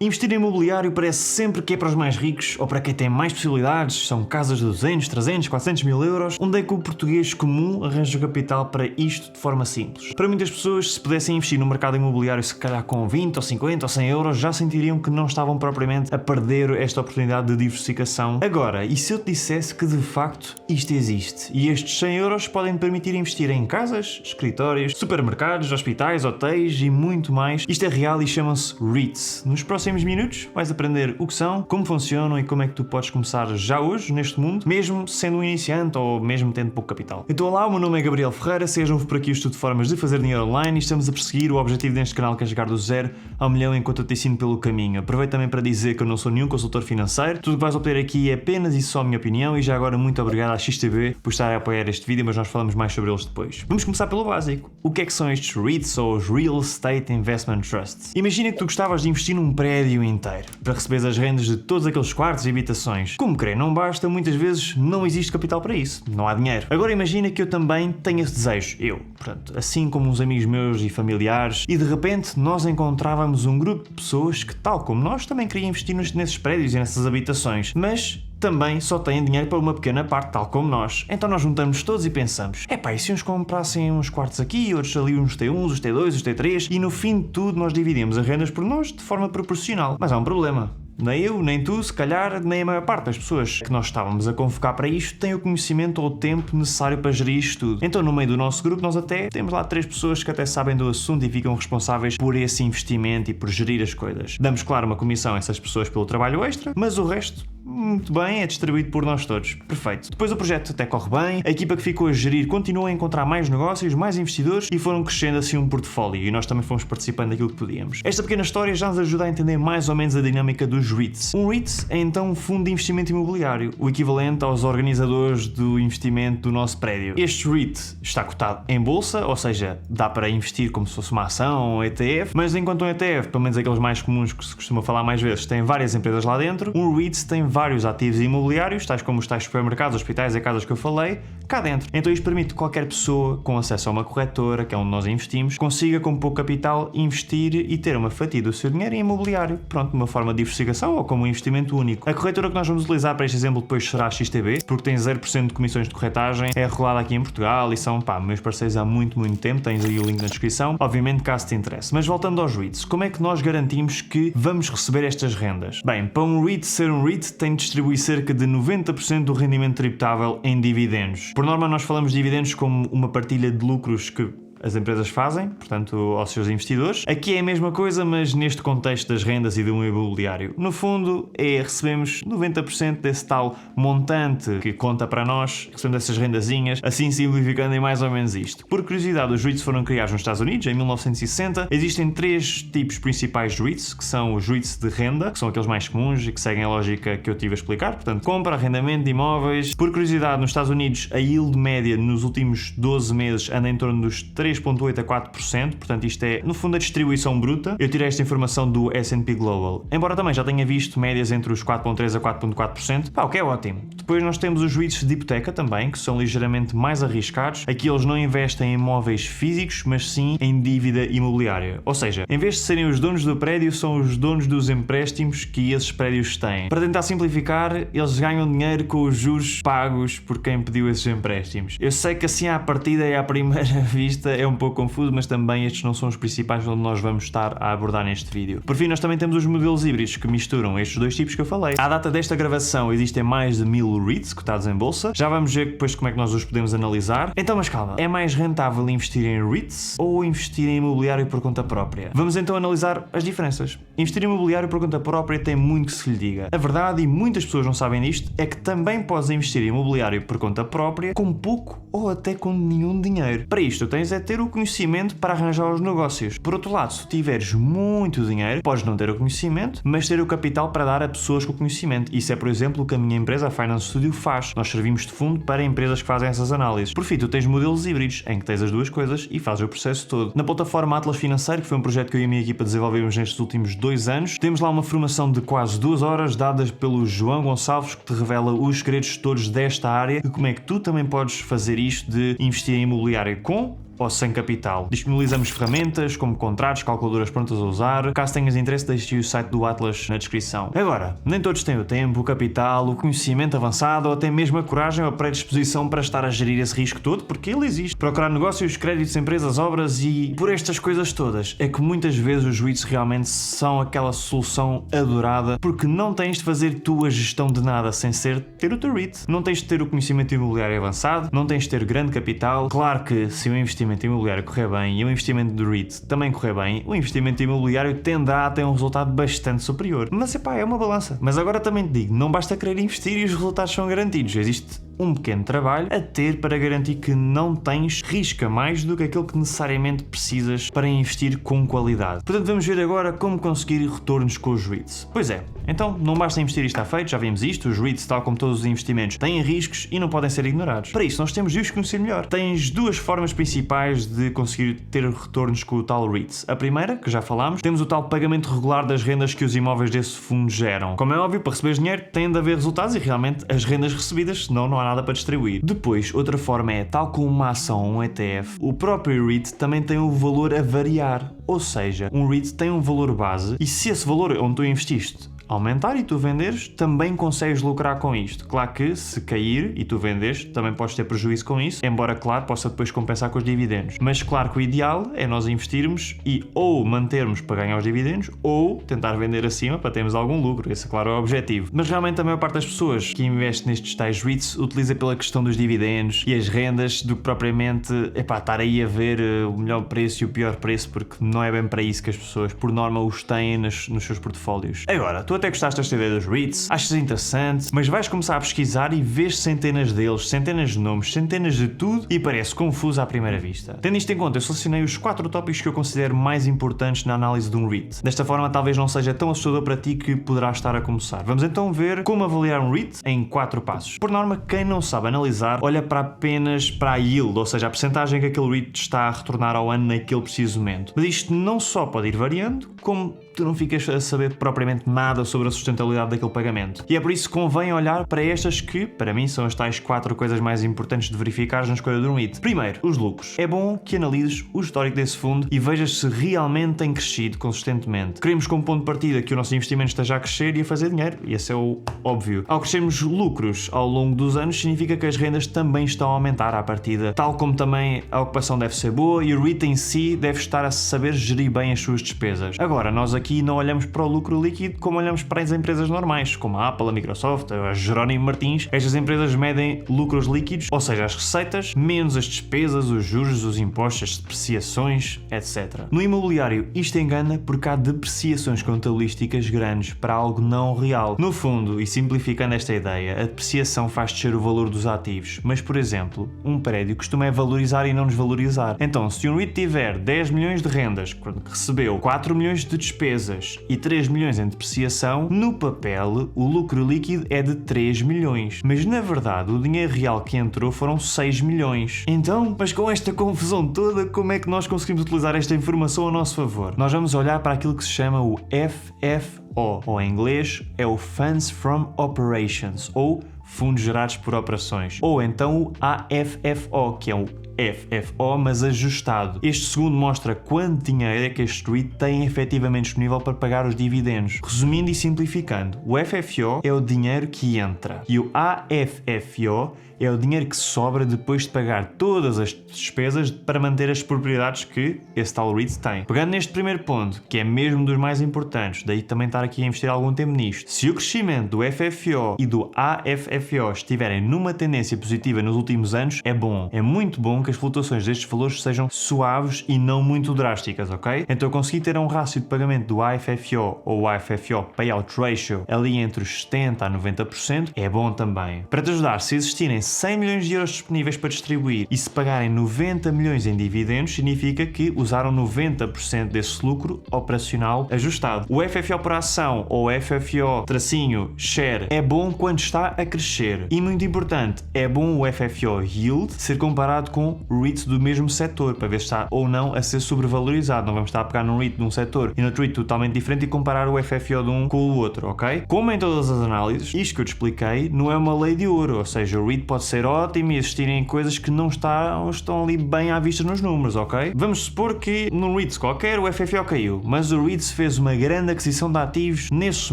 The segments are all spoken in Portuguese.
Investir em imobiliário parece sempre que é para os mais ricos ou para quem tem mais possibilidades, são casas de 200, 300, 400 mil euros, onde é que o português comum arranja o capital para isto de forma simples. Para muitas pessoas, se pudessem investir no mercado imobiliário se calhar com 20 ou 50 ou 100 euros, já sentiriam que não estavam propriamente a perder esta oportunidade de diversificação. Agora, e se eu te dissesse que de facto isto existe? E estes 100 euros podem te permitir investir em casas, escritórios, supermercados, hospitais, hotéis e muito mais. Isto é real e chama-se REITs. Nos próximos minutos vais aprender o que são, como funcionam e como é que tu podes começar já hoje neste mundo, mesmo sendo um iniciante ou mesmo tendo pouco capital. Então olá, o meu nome é Gabriel Ferreira, seja novo por aqui o estudo de formas de fazer dinheiro online e estamos a perseguir o objetivo deste canal que é chegar do 0 ao milhão enquanto eu te ensino pelo caminho. Aproveito também para dizer que eu não sou nenhum consultor financeiro, tudo o que vais obter aqui é apenas e só a minha opinião e já agora muito obrigado à XTB por estar a apoiar este vídeo, mas nós falamos mais sobre eles depois. Vamos começar pelo básico. O que é que são estes REITs ou os Real Estate Investment Trusts? Imagina que tu gostavas de investir num prédio inteiro para receber as rendas de todos aqueles quartos e habitações. Como querer não basta, muitas vezes não existe capital para isso, não há dinheiro. Agora imagina que eu também tenho esse desejo, portanto, assim como uns amigos meus e familiares, e de repente nós encontrávamos um grupo de pessoas que, tal como nós, também queriam investir nesses prédios e nessas habitações, mas também só têm dinheiro para uma pequena parte, tal como nós. Então nós juntamos todos e pensamos, e se uns comprassem uns quartos aqui, outros ali uns T1, os T2, os T3, e no fim de tudo nós dividimos as rendas por nós de forma proporcional. Mas há um problema. Nem eu, nem tu, se calhar, nem a maior parte das pessoas que nós estávamos a convocar para isto têm o conhecimento ou o tempo necessário para gerir isto tudo. Então, no meio do nosso grupo, nós até temos lá 3 pessoas que até sabem do assunto e ficam responsáveis por esse investimento e por gerir as coisas. Damos, claro, uma comissão a essas pessoas pelo trabalho extra, mas o resto, muito bem, é distribuído por nós todos. Perfeito. Depois o projeto até corre bem, a equipa que ficou a gerir continua a encontrar mais negócios, mais investidores e foram crescendo assim um portfólio e nós também fomos participando daquilo que podíamos. Esta pequena história já nos ajuda a entender mais ou menos a dinâmica dos REITs. Um REIT é então um fundo de investimento imobiliário, o equivalente aos organizadores do investimento do nosso prédio. Este REIT está cotado em bolsa, ou seja, dá para investir como se fosse uma ação ou um ETF, mas enquanto um ETF, pelo menos aqueles mais comuns que se costuma falar mais vezes, tem várias empresas lá dentro, um REIT tem vários ativos imobiliários, tais como os tais supermercados, hospitais e casas que eu falei, cá dentro. Então isto permite que qualquer pessoa com acesso a uma corretora, que é onde nós investimos, consiga com pouco capital investir e ter uma fatia do seu dinheiro em imobiliário. Pronto, de uma forma de diversificação ou como um investimento único. A corretora que nós vamos utilizar para este exemplo depois será a XTB, porque tem 0% de comissões de corretagem, é regulada aqui em Portugal e são, meus parceiros há muito tempo, tens aí o link na descrição, obviamente caso te interesse. Mas voltando aos REITs, como é que nós garantimos que vamos receber estas rendas? Bem, para um REIT ser um REIT tem de distribuir cerca de 90% do rendimento tributável em dividendos. Por norma nós falamos de dividendos como uma partilha de lucros que as empresas fazem, portanto, aos seus investidores. Aqui é a mesma coisa, mas neste contexto das rendas e do imobiliário. No fundo, recebemos 90% desse tal montante que conta para nós, recebemos essas rendazinhas, assim simplificando em mais ou menos isto. Por curiosidade, os REITs foram criados nos Estados Unidos em 1960. Existem 3 tipos principais de REITs, que são os REITs de renda, que são aqueles mais comuns e que seguem a lógica que eu tive a explicar, portanto, compra, arrendamento de imóveis. Por curiosidade, nos Estados Unidos, a yield média nos últimos 12 meses anda em torno dos 3,8% a 4%, portanto isto é, no fundo, a distribuição bruta. Eu tirei esta informação do S&P Global, embora também já tenha visto médias entre os 4,3% a 4,4%, o que é ótimo. Depois nós temos os REITs de hipoteca também, que são ligeiramente mais arriscados. Aqui eles não investem em imóveis físicos, mas sim em dívida imobiliária. Ou seja, em vez de serem os donos do prédio, são os donos dos empréstimos que esses prédios têm. Para tentar simplificar, eles ganham dinheiro com os juros pagos por quem pediu esses empréstimos. Eu sei que assim à partida e à primeira vista é um pouco confuso, mas também estes não são os principais onde nós vamos estar a abordar neste vídeo. Por fim, nós também temos os modelos híbridos que misturam estes dois tipos que eu falei. À data desta gravação existem mais de 1000 REITs cotados em bolsa. Já vamos ver depois como é que nós os podemos analisar. Então, mas calma, é mais rentável investir em REITs ou investir em imobiliário por conta própria? Vamos então analisar as diferenças. Investir em imobiliário por conta própria tem muito que se lhe diga. A verdade, e muitas pessoas não sabem disto, é que também podes investir em imobiliário por conta própria com pouco ou até com nenhum dinheiro. Para isto, tens é ter o conhecimento para arranjar os negócios. Por outro lado, se tiveres muito dinheiro, podes não ter o conhecimento, mas ter o capital para dar a pessoas com conhecimento. Isso é, por exemplo, o que a minha empresa, a Finance Studio, faz. Nós servimos de fundo para empresas que fazem essas análises. Por fim, tu tens modelos híbridos, em que tens as duas coisas e fazes o processo todo. Na plataforma Atlas Financeiro, que foi um projeto que eu e a minha equipa desenvolvemos nestes últimos 2 anos, temos lá uma formação de quase 2 horas dadas pelo João Gonçalves, que te revela os segredos todos desta área e como é que tu também podes fazer isto de investir em imobiliário com ou sem capital. Disponibilizamos ferramentas como contratos, calculadoras prontas a usar. Caso tenhas interesse, deixe o site do Atlas na descrição. Agora, nem todos têm o tempo, o capital, o conhecimento avançado ou até mesmo a coragem ou a predisposição para estar a gerir esse risco todo, porque ele existe. Procurar negócios, créditos, empresas, obras e por estas coisas todas é que muitas vezes os REITs realmente são aquela solução adorada, porque não tens de fazer tu a gestão de nada sem ser ter o teu REIT. Não tens de ter o conhecimento imobiliário avançado, não tens de ter grande capital. Claro que se o investimento imobiliário correr bem e o investimento do REIT também correr bem, o investimento imobiliário tenderá a ter um resultado bastante superior. Mas é uma balança. Mas agora também te digo, não basta querer investir e os resultados são garantidos. Existe um pequeno trabalho a ter para garantir que não tens risco a mais do que aquilo que necessariamente precisas para investir com qualidade. Portanto, vamos ver agora como conseguir retornos com os REITs. Pois é, então não basta investir e está feito, já vimos isto, os REITs, tal como todos os investimentos, têm riscos e não podem ser ignorados. Para isso, nós temos de os conhecer melhor. Tens duas formas principais de conseguir ter retornos com o tal REITs. A primeira, que já falámos, temos o tal pagamento regular das rendas que os imóveis desse fundo geram. Como é óbvio, para receber dinheiro tem de haver resultados e realmente as rendas recebidas, senão não há nada para distribuir. Depois, outra forma é, tal como uma ação ou um ETF, o próprio REIT também tem um valor a variar. Ou seja, um REIT tem um valor base e se esse valor onde tu investiste aumentar e tu venderes, também consegues lucrar com isto. Claro que se cair e tu venderes, também podes ter prejuízo com isso, embora, claro, possa depois compensar com os dividendos. Mas claro que o ideal é nós investirmos e ou mantermos para ganhar os dividendos ou tentar vender acima para termos algum lucro. Esse, claro, é o objetivo. Mas realmente a maior parte das pessoas que investem nestes tais REITs utiliza pela questão dos dividendos e as rendas do que propriamente, estar aí a ver o melhor preço e o pior preço, porque não é bem para isso que as pessoas, por norma, os têm nos seus portfólios. Agora, tu até gostaste desta ideia dos REITs, achas interessante, mas vais começar a pesquisar e vês centenas deles, centenas de nomes, centenas de tudo e parece confuso à primeira vista. Tendo isto em conta, eu selecionei os 4 tópicos que eu considero mais importantes na análise de um REIT. Desta forma, talvez não seja tão assustador para ti que poderás estar a começar. Vamos então ver como avaliar um REIT em 4 passos. Por norma, quem não sabe analisar, olha apenas para a yield, ou seja, a percentagem que aquele REIT está a retornar ao ano naquele preciso momento. Mas isto não só pode ir variando, como tu não ficas a saber propriamente nada sobre a sustentabilidade daquele pagamento. E é por isso que convém olhar para estas que, para mim, são as tais 4 coisas mais importantes de verificar na escolha de um REIT. Primeiro, os lucros. É bom que analises o histórico desse fundo e vejas se realmente tem crescido consistentemente. Queremos como ponto de partida que o nosso investimento esteja a crescer e a fazer dinheiro, e esse é o óbvio. Ao crescermos lucros ao longo dos anos, significa que as rendas também estão a aumentar à partida, tal como também a ocupação deve ser boa e o REIT em si deve estar a saber gerir bem as suas despesas. Agora, nós aqui não olhamos para o lucro líquido como olhamos para as empresas normais, como a Apple, a Microsoft, a Jerónimo Martins. Estas empresas medem lucros líquidos, ou seja, as receitas, menos as despesas, os juros, os impostos, as depreciações, etc. No imobiliário, isto engana porque há depreciações contabilísticas grandes para algo não real. No fundo, e simplificando esta ideia, a depreciação faz descer o valor dos ativos, mas, por exemplo, um prédio costuma valorizar e não desvalorizar. Então, se um REIT tiver 10 milhões de rendas, que recebeu 4 milhões de despesas e 3 milhões em depreciação, no papel o lucro líquido é de 3 milhões, mas na verdade o dinheiro real que entrou foram 6 milhões. Então, mas com esta confusão toda, como é que nós conseguimos utilizar esta informação a nosso favor? Nós vamos olhar para aquilo que se chama o FFO, ou em inglês é o Funds from Operations, ou Fundos Gerados por Operações, ou então o AFFO, que é o FFO, mas ajustado. Este segundo mostra quanto dinheiro é que este REIT tem efetivamente disponível para pagar os dividendos. Resumindo e simplificando, o FFO é o dinheiro que entra e o AFFO é o dinheiro que sobra depois de pagar todas as despesas para manter as propriedades que esse tal REIT tem. Pegando neste primeiro ponto, que é mesmo dos mais importantes, daí também estar aqui a investir algum tempo nisto, se o crescimento do FFO e do AFFO estiverem numa tendência positiva nos últimos anos, é bom. É muito bom que as flutuações destes valores sejam suaves e não muito drásticas, ok? Então eu consegui ter um rácio de pagamento do AFFO ou AFFO Payout Ratio ali entre os 70% a 90%, é bom também. Para te ajudar, se existirem 100 milhões de euros disponíveis para distribuir e se pagarem 90 milhões em dividendos, significa que usaram 90% desse lucro operacional ajustado. O FFO por ação ou FFO-share é bom quando está a crescer. E muito importante, é bom o FFO Yield ser comparado com com REITs do mesmo setor, para ver se está ou não a ser sobrevalorizado. Não vamos estar a pegar num REIT de um setor e noutro REIT totalmente diferente e comparar o FFO de um com o outro, ok? Como em todas as análises, isto que eu te expliquei não é uma lei de ouro, ou seja, o REIT pode ser ótimo e existirem coisas que não estão ali bem à vista nos números, ok? Vamos supor que num REIT qualquer o FFO caiu, mas o REIT fez uma grande aquisição de ativos nesse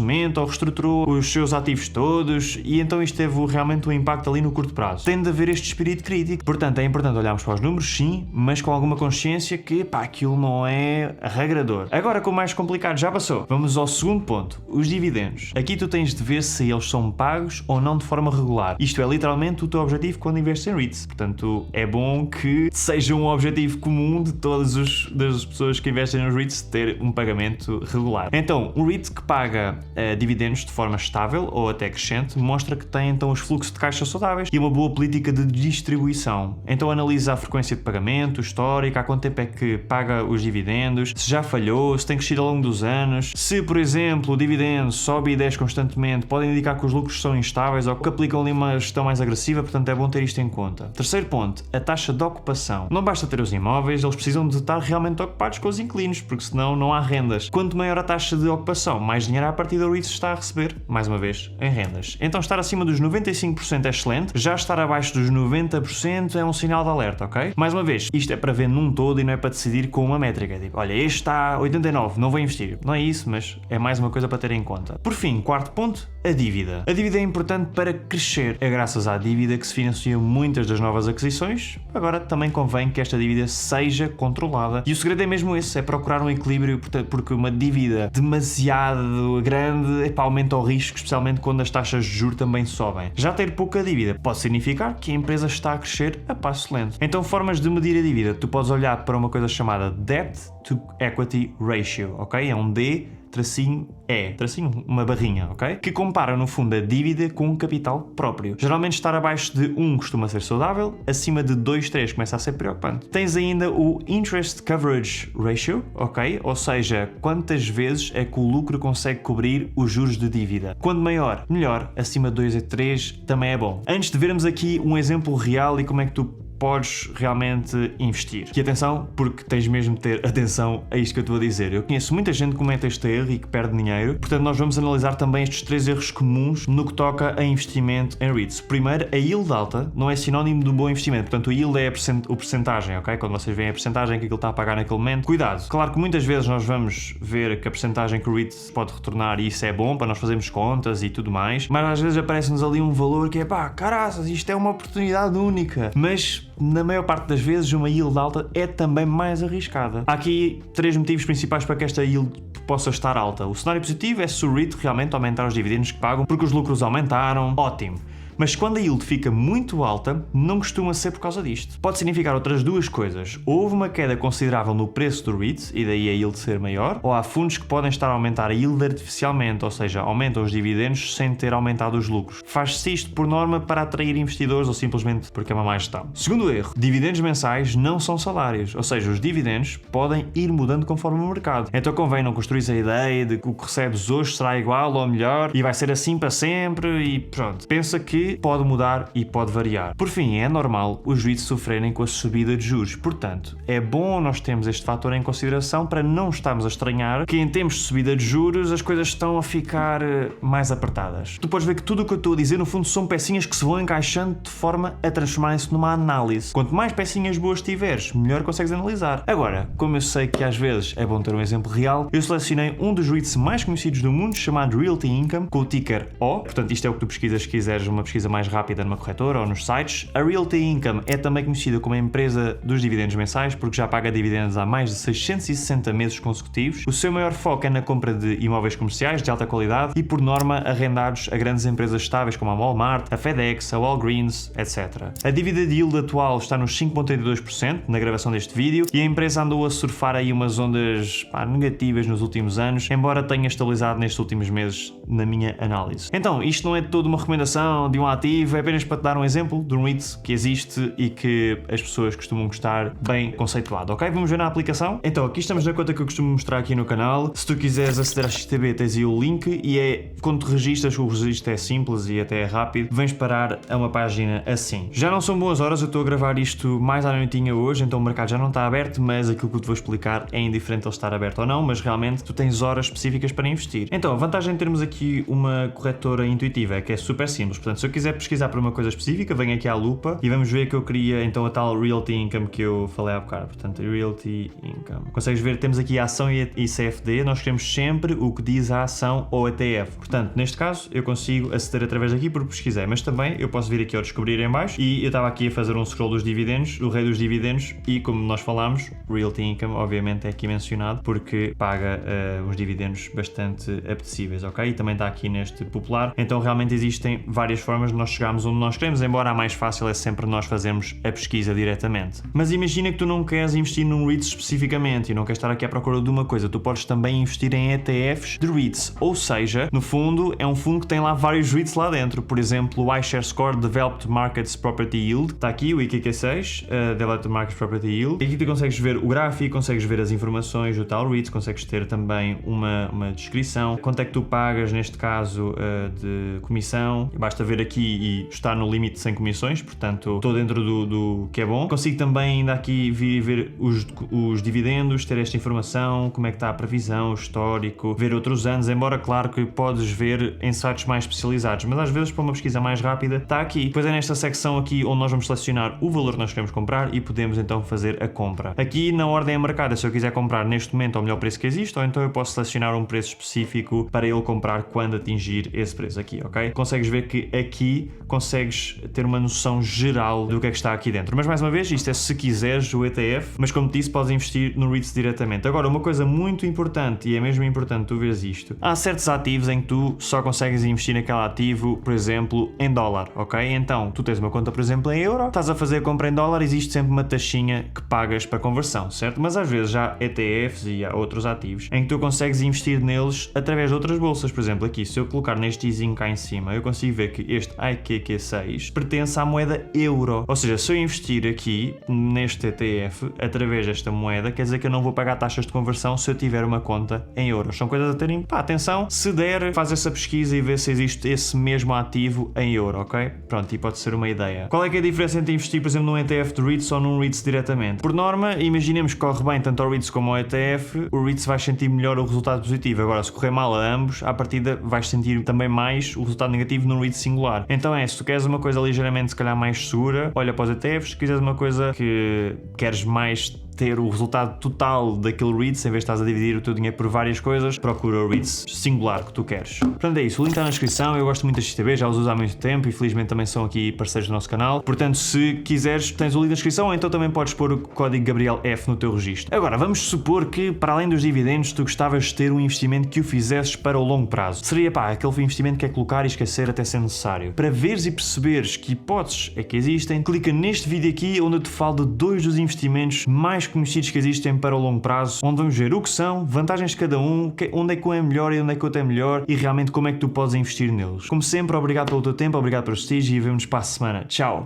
momento ou reestruturou os seus ativos todos e então isto teve realmente um impacto ali no curto prazo. Tem de haver este espírito crítico. Portanto, é importante olharmos para os números, sim, mas com alguma consciência que, pá, aquilo não é regrador. Agora, com o mais complicado já passou. Vamos ao segundo ponto, os dividendos. Aqui tu tens de ver se eles são pagos ou não de forma regular. Isto é literalmente o teu objetivo quando investes em REITs. Portanto, é bom que seja um objetivo comum de todas as pessoas que investem nos REITs ter um pagamento regular. Então, um REIT que paga dividendos de forma estável ou até crescente mostra que tem então os fluxos de caixa saudáveis e uma boa política de distribuição. Então analisa a frequência de pagamento, o histórico, há quanto tempo é que paga os dividendos, se já falhou, se tem crescido ao longo dos anos, se por exemplo o dividendo sobe e desce constantemente, pode indicar que os lucros são instáveis ou que aplicam ali uma gestão mais agressiva, portanto é bom ter isto em conta. Terceiro ponto, a taxa de ocupação. Não basta ter os imóveis, eles precisam de estar realmente ocupados com os inquilinos, porque senão não há rendas. Quanto maior a taxa de ocupação, mais dinheiro a partir da REIT se está a receber, mais uma vez, em rendas. Então estar acima dos 95% é excelente, já estar abaixo dos 90% é um sinal de alerta, ok? Mais uma vez, isto é para ver num todo e não é para decidir com uma métrica. Tipo, olha, este está a 89, não vou investir. Não é isso, mas é mais uma coisa para ter em conta. Por fim, quarto ponto, a dívida. A dívida é importante para crescer. É graças à dívida que se financiam muitas das novas aquisições. Agora, também convém que esta dívida seja controlada. E o segredo é mesmo esse, é procurar um equilíbrio, porque uma dívida demasiado grande aumenta o risco, especialmente quando as taxas de juros também sobem. Já ter pouca dívida pode significar que a empresa está a crescer a passo lento. Então, formas de medir a dívida. Tu podes olhar para uma coisa chamada Debt to Equity Ratio, ok? É um D uma barrinha, ok? Que compara no fundo a dívida com o capital próprio. Geralmente estar abaixo de 1 costuma ser saudável, acima de 2, 3 começa a ser preocupante. Tens ainda o Interest Coverage Ratio, ok? Ou seja, quantas vezes é que o lucro consegue cobrir os juros de dívida. Quanto maior, melhor. Acima de 2 a 3 também é bom. Antes de vermos aqui um exemplo real e como é que tu podes realmente investir. E atenção, porque tens mesmo de ter atenção a isto que eu te vou dizer. Eu conheço muita gente que comete este erro e que perde dinheiro, portanto nós vamos analisar também estes 3 erros comuns no que toca a investimento em REITs. Primeiro, a yield alta não é sinónimo de um bom investimento, portanto o yield é o percentagem, ok? Quando vocês veem a percentagem que aquilo está a pagar naquele momento, cuidado. Claro que muitas vezes nós vamos ver que a percentagem que o REIT pode retornar e isso é bom para nós fazermos contas e tudo mais, mas às vezes aparece-nos ali um valor que é pá, caraças, isto é uma oportunidade única, mas na maior parte das vezes uma yield alta é também mais arriscada. Há aqui 3 motivos principais para que esta yield possa estar alta. O cenário positivo é se o REIT realmente aumentar os dividendos que pagam porque os lucros aumentaram, ótimo. Mas quando a yield fica muito alta, não costuma ser por causa disto. Pode significar outras duas coisas. Houve uma queda considerável no preço do REIT, e daí a yield ser maior, ou há fundos que podem estar a aumentar a yield artificialmente, ou seja, aumentam os dividendos sem ter aumentado os lucros. Faz-se isto por norma para atrair investidores ou simplesmente porque é uma má gestão. Segundo erro, dividendos mensais não são salários, ou seja, os dividendos podem ir mudando conforme o mercado. Então convém não construir a ideia de que o que recebes hoje será igual ou melhor e vai ser assim para sempre e pronto. Pensa que pode mudar e pode variar. Por fim, é normal os REITs sofrerem com a subida de juros. Portanto, é bom nós termos este fator em consideração para não estarmos a estranhar que em tempos de subida de juros as coisas estão a ficar mais apertadas. Tu podes ver que tudo o que eu estou a dizer no fundo são pecinhas que se vão encaixando de forma a transformarem-se numa análise. Quanto mais pecinhas boas tiveres, melhor consegues analisar. Agora, como eu sei que às vezes é bom ter um exemplo real, eu selecionei um dos REITs mais conhecidos do mundo chamado Realty Income, com o ticker O. Portanto, isto é o que tu pesquisas se quiseres uma pesquisa mais rápida numa corretora ou nos sites. A Realty Income é também conhecida como a empresa dos dividendos mensais porque já paga dividendos há mais de 660 meses consecutivos. O seu maior foco é na compra de imóveis comerciais de alta qualidade e, por norma, arrendados a grandes empresas estáveis como a Walmart, a FedEx, a Walgreens, etc. A dívida de yield atual está nos 5,82% na gravação deste vídeo e a empresa andou a surfar aí umas ondas negativas nos últimos anos, embora tenha estabilizado nestes últimos meses na minha análise. Então, isto não é de toda uma recomendação de um um ativo, é apenas para te dar um exemplo de um REIT que existe e que as pessoas costumam gostar, bem conceituado, ok? Vamos ver na aplicação? Então, aqui estamos na conta que eu costumo mostrar aqui no canal. Se tu quiseres aceder à XTB, tens aí o link e é quando te registras, o registro é simples e até é rápido, vens parar a uma página assim. Já não são boas horas, eu estou a gravar isto mais à noitinha hoje, então o mercado já não está aberto, mas aquilo que eu te vou explicar é indiferente ele estar aberto ou não, mas realmente tu tens horas específicas para investir. Então, a vantagem de termos aqui uma corretora intuitiva é que é super simples. Portanto, se eu quiser pesquisar por uma coisa específica, venho aqui à lupa e vamos ver que eu queria então a tal Realty Income que eu falei há bocado. Portanto, Realty Income. Consegues ver, temos aqui a ação e CFD, nós queremos sempre o que diz a ação ou ETF. Portanto, neste caso, eu consigo aceder através daqui porque pesquisei, mas também eu posso vir aqui ao descobrir em baixo e eu estava aqui a fazer um scroll dos dividendos, o rei dos dividendos, e como nós falámos, Realty Income obviamente é aqui mencionado porque paga uns dividendos bastante apetecíveis, ok? E também está aqui neste popular, então realmente existem várias formas de nós chegarmos onde nós queremos, embora a mais fácil é sempre nós fazermos a pesquisa diretamente. Mas imagina que tu não queres investir num REIT especificamente e não queres estar aqui à procura de uma coisa, tu podes também investir em ETFs de REITs, ou seja, no fundo é um fundo que tem lá vários REITs lá dentro, por exemplo o iShares Core Developed Markets Property Yield, está aqui o IQQ6, Developed Markets Property Yield, e aqui tu consegues ver o gráfico, consegues ver as informações do tal REIT, consegues ter também uma descrição, quanto é que tu pagas neste caso de comissão, basta ver aqui e está no limite sem comissões, portanto estou dentro do que é bom. Consigo também ainda aqui vir ver os dividendos, ter esta informação, como é que está a previsão, o histórico, ver outros anos, embora claro que podes ver em sites mais especializados, mas às vezes para uma pesquisa mais rápida está aqui. Depois é nesta secção aqui onde nós vamos selecionar o valor que nós queremos comprar e podemos então fazer a compra. Aqui na ordem é marcada se eu quiser comprar neste momento ao melhor preço que existe, ou então eu posso selecionar um preço específico para ele comprar quando atingir esse preço aqui, ok? Consegues ver que aqui consegues ter uma noção geral do que é que está aqui dentro. Mas mais uma vez, isto é se quiseres o ETF, mas como te disse, podes investir no REITs diretamente. Agora, uma coisa muito importante, e é mesmo importante tu veres isto, há certos ativos em que tu só consegues investir naquele ativo, por exemplo, em dólar, ok? Então, tu tens uma conta, por exemplo, em euro, estás a fazer a compra em dólar, existe sempre uma taxinha que pagas para conversão, certo? Mas às vezes há ETFs e há outros ativos em que tu consegues investir neles através de outras bolsas. Por exemplo, aqui, se eu colocar neste izinho cá em cima, eu consigo ver que este IQQ6 pertence à moeda euro. Ou seja, se eu investir aqui neste ETF através desta moeda, quer dizer que eu não vou pagar taxas de conversão se eu tiver uma conta em euros. São coisas a terem, atenção. Se der, faz essa pesquisa e vê se existe esse mesmo ativo em euro, ok? Pronto, e pode ser uma ideia. Qual é que é a diferença entre investir, por exemplo, num ETF de REITs ou num REITs diretamente? Por norma, imaginemos que corre bem tanto ao REITs como ao ETF, o REITs vai sentir melhor o resultado positivo. Agora, se correr mal a ambos, à partida vais sentir também mais o resultado negativo no REIT singular. Então se tu queres uma coisa ligeiramente se calhar mais segura, olha para os ETFs. Se quiseres uma coisa que queres mais ter o resultado total daquele REITs, em vez de estás a dividir o teu dinheiro por várias coisas, procura o REITs singular que tu queres. Portanto é isso, o link está na descrição, eu gosto muito da XTB, já os uso há muito tempo e felizmente também são aqui parceiros do nosso canal, portanto se quiseres tens o link na descrição ou então também podes pôr o código GabrielF no teu registro. Agora vamos supor que para além dos dividendos tu gostavas de ter um investimento que o fizesses para o longo prazo. Seria aquele investimento que é colocar e esquecer até ser necessário. Para veres e perceberes que hipóteses é que existem, clica neste vídeo aqui onde eu te falo de dois dos investimentos mais conhecidos que existem para o longo prazo, onde vamos ver o que são, vantagens de cada um, onde é que um é melhor e onde é que outro é melhor e realmente como é que tu podes investir neles. Como sempre, obrigado pelo teu tempo, obrigado pelo prestígio e vemo-nos para a semana. Tchau!